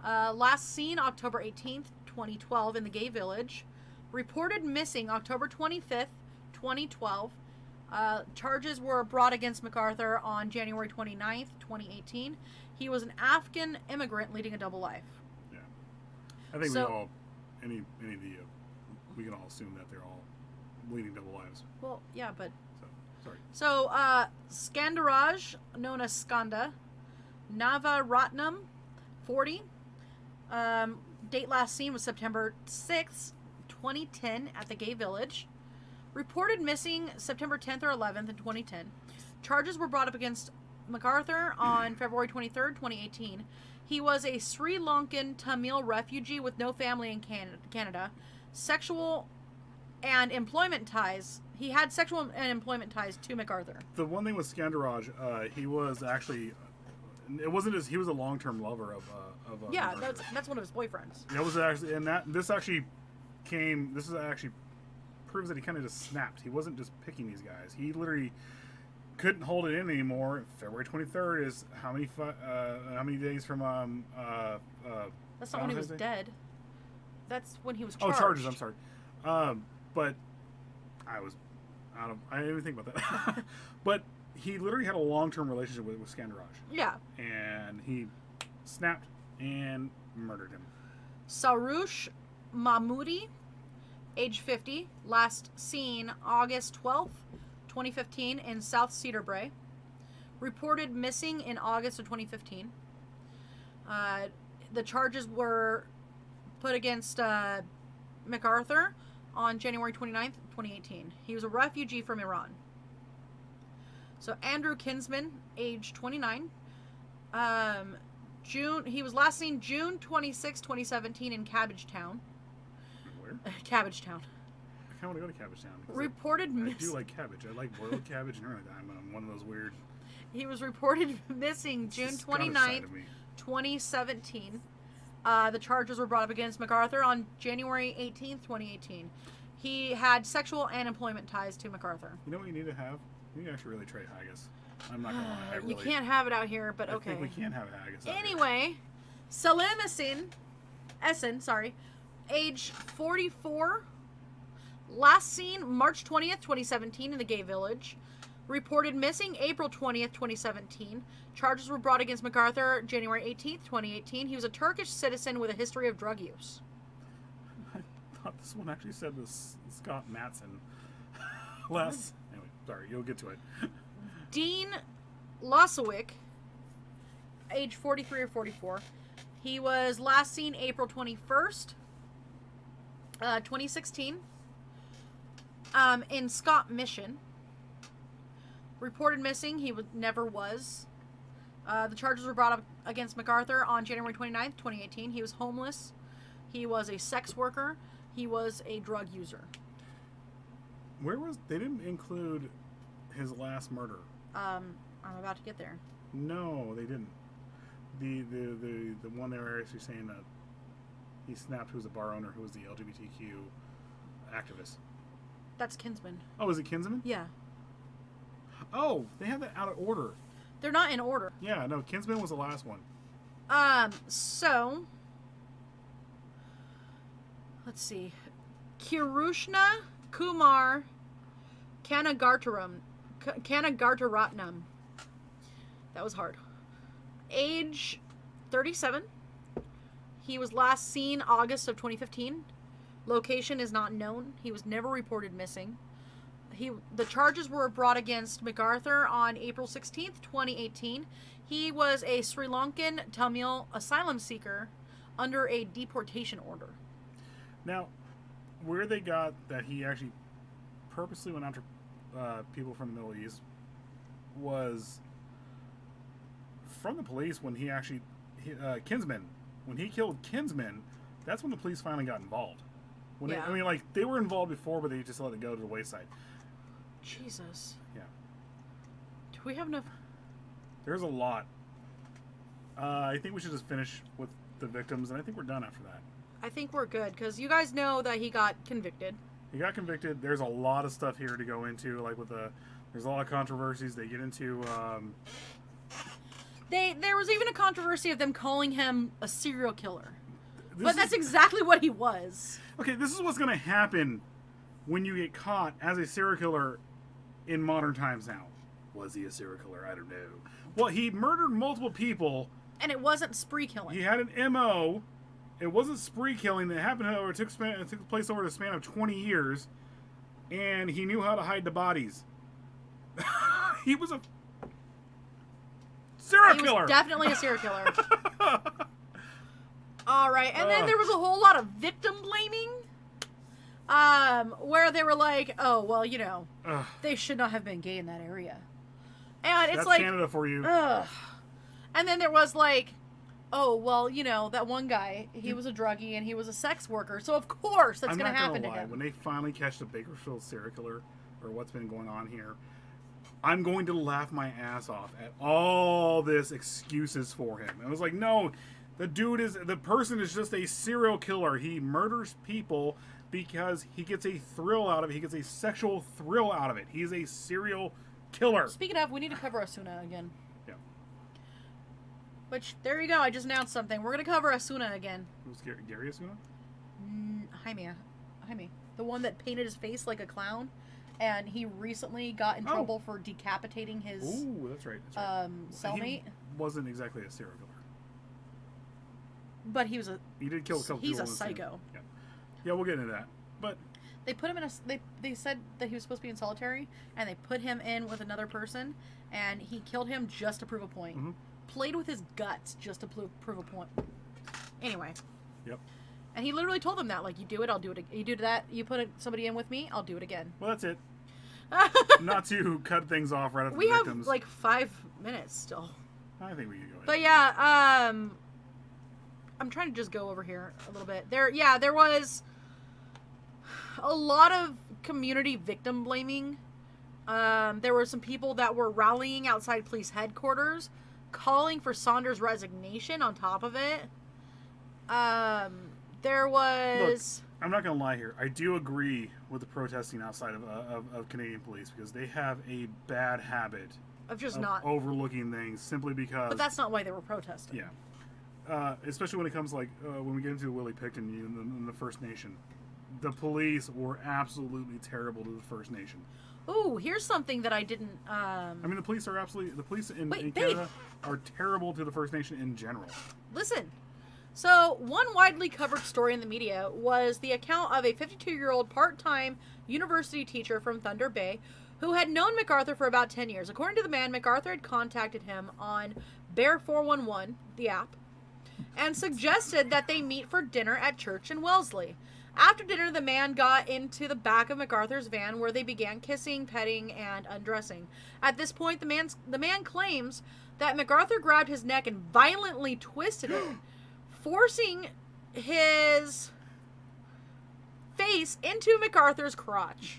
Last seen October 18th, 2012 in the Gay Village. Reported missing October 25th, 2012. Charges were brought against MacArthur on January 29th, 2018. He was an Afghan immigrant leading a double life. Yeah. I think we all, any of the, we can all assume that they're all leading double lives. Well, yeah, but... Sorry. So, Skandaraj, known as Skanda, Navaratnam, 40. Date last seen was September 6th, 2010 at the Gay Village. Reported missing September 10th or 11th in 2010. Charges were brought up against MacArthur on February 23rd, 2018. He was a Sri Lankan Tamil refugee with no family in Canada. Sexual and employment ties. He had sexual and employment ties to MacArthur. The one thing with Skandaraj, he was actually... It wasn't as he was a long-term lover of yeah, that's one of his boyfriends. That was actually, and this actually proves that he kind of just snapped. He wasn't just picking these guys. He literally couldn't hold it in anymore. February 23rd is how many days from That's not when he was dead. That's when he was charged. Oh, charges. I'm sorry. But I didn't even think about that. But he literally had a long-term relationship with Skandaraj. Yeah. And he snapped and murdered him. Sarush Mahmoodi, age 50, last seen August 12th, 2015 in South Cedarbrae. Reported missing in August of 2015. The charges were put against MacArthur on January 29th, 2018. He was a refugee from Iran. So Andrew Kinsman, age 29. He was last seen June 26, 2017 in Cabbagetown. Where? Cabbagetown. I kind of want to go to Cabbagetown. Reported I do like cabbage. I like boiled cabbage and everything. I'm one of those weird... He was reported missing June 29th, 2017. The charges were brought up against MacArthur on January 18th, 2018. He had sexual and employment ties to MacArthur. You know what you need to have? You need to actually really try haggis. I'm not going to lie. You can't have it out here, but okay. I think we can have haggis out Anyway, Salim Essen, age 44. Last seen March 20th, 2017 in the Gay Village. Reported missing April 20th, 2017. Charges were brought against MacArthur January 18th, 2018. He was a Turkish citizen with a history of drug use. I thought this one actually said this Scott Matson. Less. Anyway, sorry, you'll get to it. Dean Losowick, age 43 or 44. He was last seen April 21st, 2016, in Scott Mission. Reported missing. He never was. The charges were brought up against MacArthur on January 29th, 2018. He was homeless. He was a sex worker. He was a drug user. They didn't include his last murder I'm about to get there. No, they didn't. The one they were actually saying that he snapped, who was a bar owner, who was the LGBTQ activist. That's Kinsman. Oh, is it Kinsman? Yeah. Oh, they have that out of order. They're not in order. Yeah, no, Kinsman was the last one. So let's see. Kirushna Kumar Kanagartaram. Kanagartaratnam. That was hard. Age 37. He was last seen August of 2015. Location is not known. He was never reported missing. The charges were brought against MacArthur on April 16th, 2018. He was a Sri Lankan Tamil asylum seeker under a deportation order. Now, where they got that he actually purposely went after people from the Middle East was from the police when he actually Kinsman. When he killed Kinsman, that's when the police finally got involved. Yeah. I mean, like, they were involved before, but they just let it go to the wayside. Jesus. Yeah. Do we have enough? There's a lot. I think we should just finish with the victims, and I think we're done after that. I think we're good, because you guys know that he got convicted. He got convicted. There's a lot of stuff here to go into, like with there's a lot of controversies they get into. There was even a controversy of them calling him a serial killer. But that's exactly what he was. Okay, this is what's going to happen when you get caught as a serial killer in modern times now. Was he a serial killer? I don't know. Well, he murdered multiple people. And it wasn't spree killing. He had an MO. It wasn't spree killing. It happened over, it took place over the span of 20 years. And he knew how to hide the bodies. He was a serial killer. He was definitely a serial killer. All right, and then there was a whole lot of victim blaming, where they were like, "Oh, well, you know, they should not have been gay in that area," and it's that's like Canada for you. Ugh. And then there was like, "Oh, well, you know, that one guy, he was a druggie and he was a sex worker, so of course that's going to happen to him." When they finally catch the Bakersfield serial killer, or what's been going on here, I'm going to laugh my ass off at all this excuses for him. I was like, no. The person is just a serial killer. He murders people because he gets a thrill out of it. He gets a sexual thrill out of it. He's a serial killer. Speaking of, we need to cover Asuna again. Yeah. Which, there you go. I just announced something. We're going to cover Asuna again. Who's Gary Asuna? Jaime. The one that painted his face like a clown. And he recently got in trouble for decapitating his that's right. cellmate. He wasn't exactly a serial killer. But he was He did kill a couple people. He's a psycho. Yeah, we'll get into that. But they put him in they said that he was supposed to be in solitary, and they put him in with another person, and he killed him just to prove a point. Mm-hmm. Played with his guts just to prove a point. Anyway. Yep. And he literally told them that, like, you do it, I'll do it. You do that, you put somebody in with me, I'll do it again. Well, that's it. Not to cut things off right after we the victims. have like 5 minutes still. I think we can go ahead. But yeah, I'm trying to just go over here a little bit. There was a lot of community victim blaming. There were some people that were rallying outside police headquarters, calling for Saunders' resignation on top of it. There was... Look, I'm not going to lie here. I do agree with the protesting outside of Canadian police, because they have a bad habit of just not overlooking things simply because... But that's not why they were protesting. Yeah. Especially when it comes like when we get into Willie Picton and the First Nation. The police were absolutely terrible to the First Nation. Ooh, here's something that I didn't... I mean, the police in Canada are terrible to the First Nation in general. Listen. So, one widely covered story in the media was the account of a 52-year-old part-time university teacher from Thunder Bay who had known MacArthur for about 10 years. According to the man, MacArthur had contacted him on Bear 411, the app, and suggested that they meet for dinner at church in Wellesley. After dinner, the man got into the back of MacArthur's van where they began kissing, petting, and undressing. At this point, the man claims that MacArthur grabbed his neck and violently twisted it, forcing his face into MacArthur's crotch.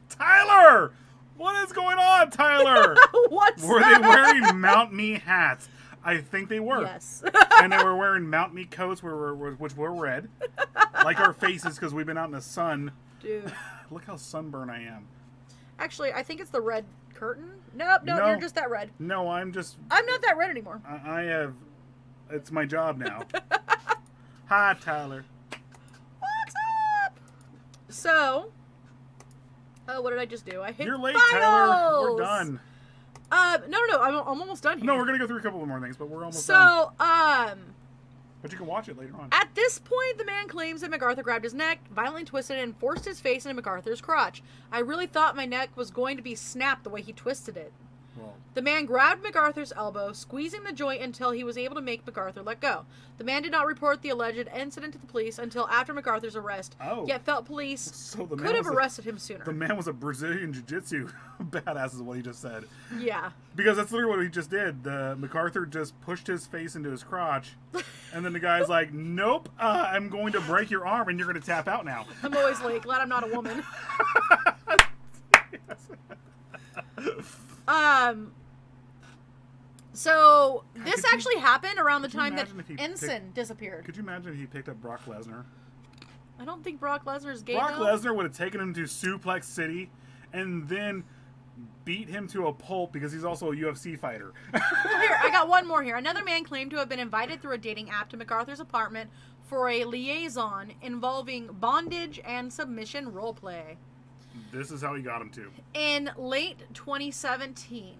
Tyler! What is going on, Tyler? What's Were they wearing Mount Me hats? I think they were. Yes. And they were wearing Mount Me coats, which were red. Like our faces, because we've been out in the sun. Dude. Look how sunburned I am. Actually, I think it's the red curtain. Nope, no, you're just that red. No, I'm not that red anymore. I have... It's my job now. Hi, Tyler. What's up? So... Oh, what did I just do? I hit You're late, files! Tyler. We're done. No. I'm almost done here. No, we're going to go through a couple more things, but we're almost done. So, But you can watch it later on. at this point, the man claims that MacArthur grabbed his neck, violently twisted it, and forced his face into MacArthur's crotch. I really thought my neck was going to be snapped the way he twisted it. Well, The man grabbed MacArthur's elbow, squeezing the joint until he was able to make MacArthur let go. The man did not report the alleged incident to the police until after MacArthur's arrest, yet felt police so the man could have arrested him sooner. The man was a Brazilian Jiu-Jitsu badass is what he just said. Yeah. Because that's literally what he just did. MacArthur just pushed his face into his crotch, and then the guy's like, nope, I'm going to break your arm, and you're going to tap out now. I'm always late. Glad I'm not a woman. So this actually happened around the time that Ensign disappeared. Could you imagine if he picked up Brock Lesnar? I don't think Brock Lesnar's gay. Brock Lesnar would have taken him to Suplex City and then beat him to a pulp because he's also a UFC fighter. Well, here, I got one more here. Another man claimed to have been invited through a dating app to MacArthur's apartment for a liaison involving bondage and submission roleplay. This is how he got him to. In late 2017.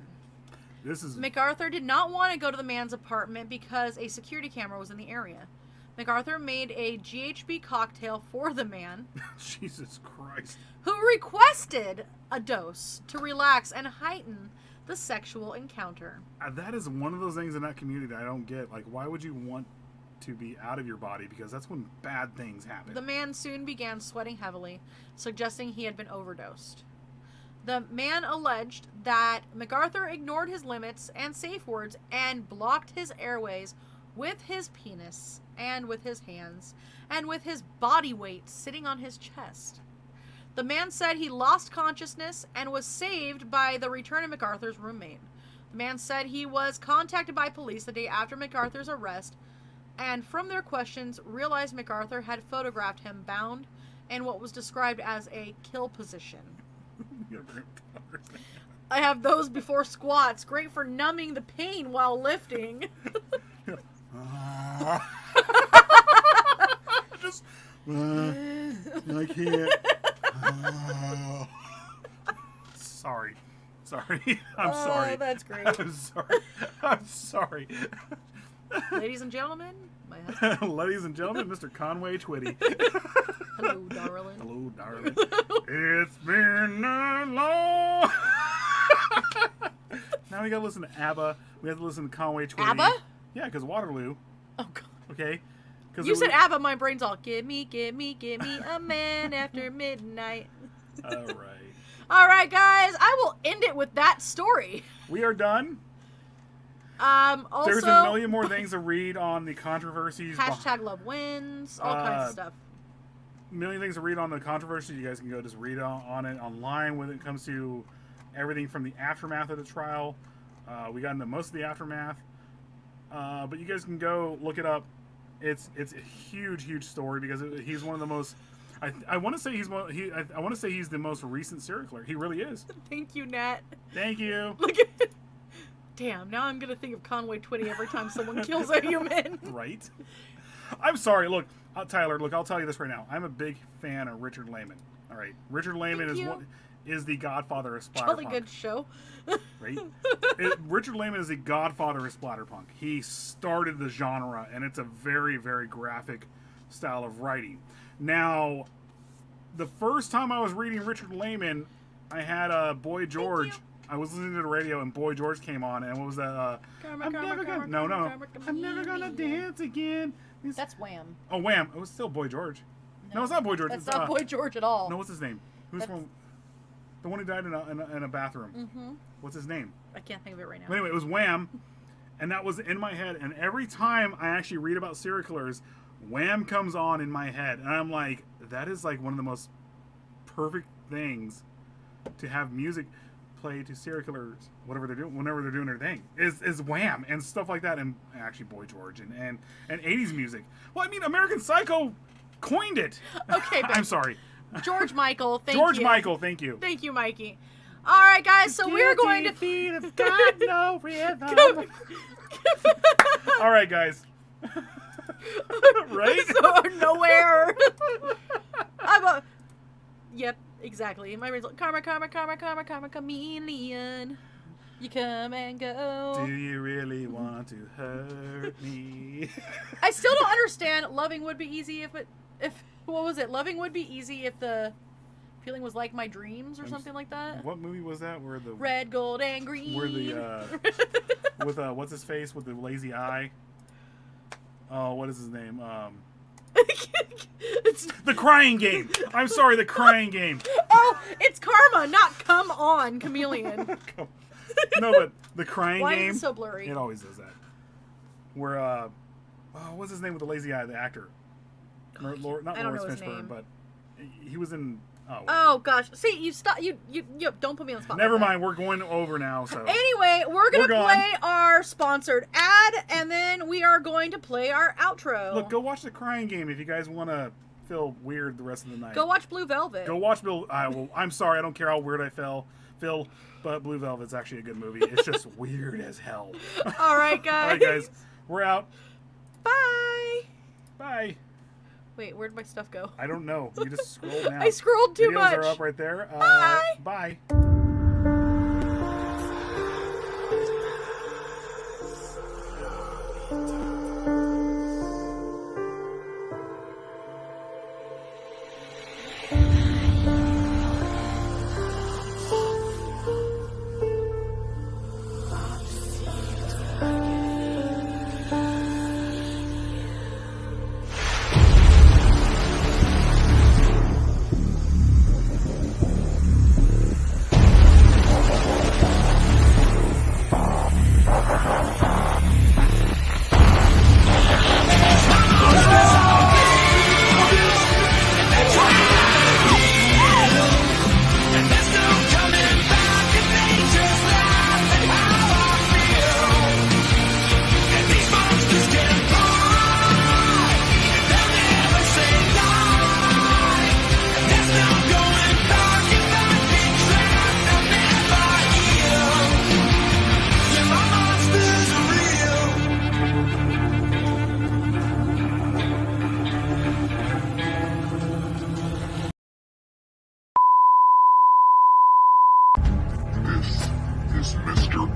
This is... MacArthur did not want to go to the man's apartment because a security camera was in the area. MacArthur made a GHB cocktail for the man. Jesus Christ. Who requested a dose to relax and heighten the sexual encounter. That is one of those things in that community that I don't get. Like, why would you want to be out of your body? Because that's when bad things happen. The man soon began sweating heavily, suggesting he had been overdosed. The man alleged that MacArthur ignored his limits and safe words and blocked his airways with his penis and with his hands and with his body weight sitting on his chest. The man said he lost consciousness and was saved by the return of MacArthur's roommate. The man said he was contacted by police the day after MacArthur's arrest and from their questions realized MacArthur had photographed him bound in what was described as a kill position. I have those before squats. Great for numbing the pain while lifting. Just, I can't. Sorry. I'm sorry. Oh, that's great. I'm sorry. Ladies and gentlemen, my husband. Ladies and gentlemen, Mr. Conway Twitty. Hello, darling. Hello, darling. It's been a long... Now we gotta listen to ABBA. We have to listen to Conway Twitty. ABBA? Yeah, because Waterloo. Oh, God. Okay? You said ABBA, my brain's all, give me a man after midnight. Alright. Alright, guys, I will end it with that story. We are done. Also, there's a million more things to read on the controversies. Hashtag love wins, all kinds of stuff. Million things to read on the controversy. You guys can go just read on it online when it comes to everything from the aftermath of the trial. We got into most of the aftermath. But you guys can go look it up. It's a huge story because he's one of the most... I want to say I want to say he's the most recent serial killer. He really is. Thank you, Nat. Thank you. Look at it. Damn, now I'm going to think of Conway Twitty every time someone kills a human. Right? I'm sorry. Look, Tyler, I'll tell you this right now. I'm a big fan of Richard Lehman. All right. Richard Lehman is the godfather of splatterpunk. Jolly good show. Right? Richard Lehman is the godfather of splatterpunk. He started the genre, and it's a very, very graphic style of writing. Now, the first time I was reading Richard Lehman, I had Boy George. I was listening to the radio, and Boy George came on, and what was that? I'm never gonna dance again. That's Wham. Oh, Wham! It was still Boy George. No, it's not Boy George. That's not Boy George at all. No, what's his name? Who's from? The one who died in a bathroom. Mm-hmm. What's his name? I can't think of it right now. But anyway, it was Wham, and that was in my head. And every time I actually read about serial killers, Wham comes on in my head, and I'm like, that is like one of the most perfect things to have music. play to serial killers, whatever they're doing, whenever they're doing their thing, is Wham and stuff like that, and actually Boy George and 80s music. Well, I mean, American Psycho coined it. Okay, I'm sorry. George Michael, thank you. George Michael, thank you. Thank you, Mikey. All right, guys, so we're going to... feet have got no rhythm. All right, guys. Right? So nowhere. Yep, exactly. My brain's like, karma, karma, karma, karma, karma, chameleon. You come and go. Do you really want to hurt me? I still don't understand. Loving would be easy if what was it? Loving would be easy if the feeling was like my dreams or something like that. What movie was that? Where the red, gold, and green. Where the with what's his face with the lazy eye? Oh, what is his name? It's The Crying Game. I'm sorry, The Crying Game. Oh, it's karma, not come on, chameleon. No, but The Crying Why Game. Why is it so blurry? It always does that. Where what's his name with the lazy eye? The actor. Not Lawrence Fishburne, but he was in. Oh gosh! See, you stop. You don't put me on the spot. Never mind. We're going over now. So anyway, we're gonna play our sponsored ad, and then we are going to play our outro. Look, go watch The Crying Game if you guys want to feel weird the rest of the night. Go watch Blue Velvet. Go watch Bill. I'm sorry. I don't care how weird I feel, but Blue Velvet's actually a good movie. It's just weird as hell. All right, guys. All right, guys. We're out. Bye. Bye. Wait, where'd my stuff go? I don't know. You just scroll down. I scrolled too much. Videos are up right there. Bye. Bye.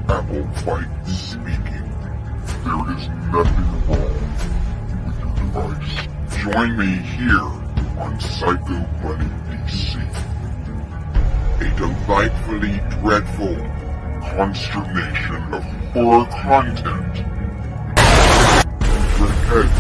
Applewhite speaking. There is nothing wrong with your device. Join me here on Psycho Bunny DC. A delightfully dreadful consternation of horror content. Your head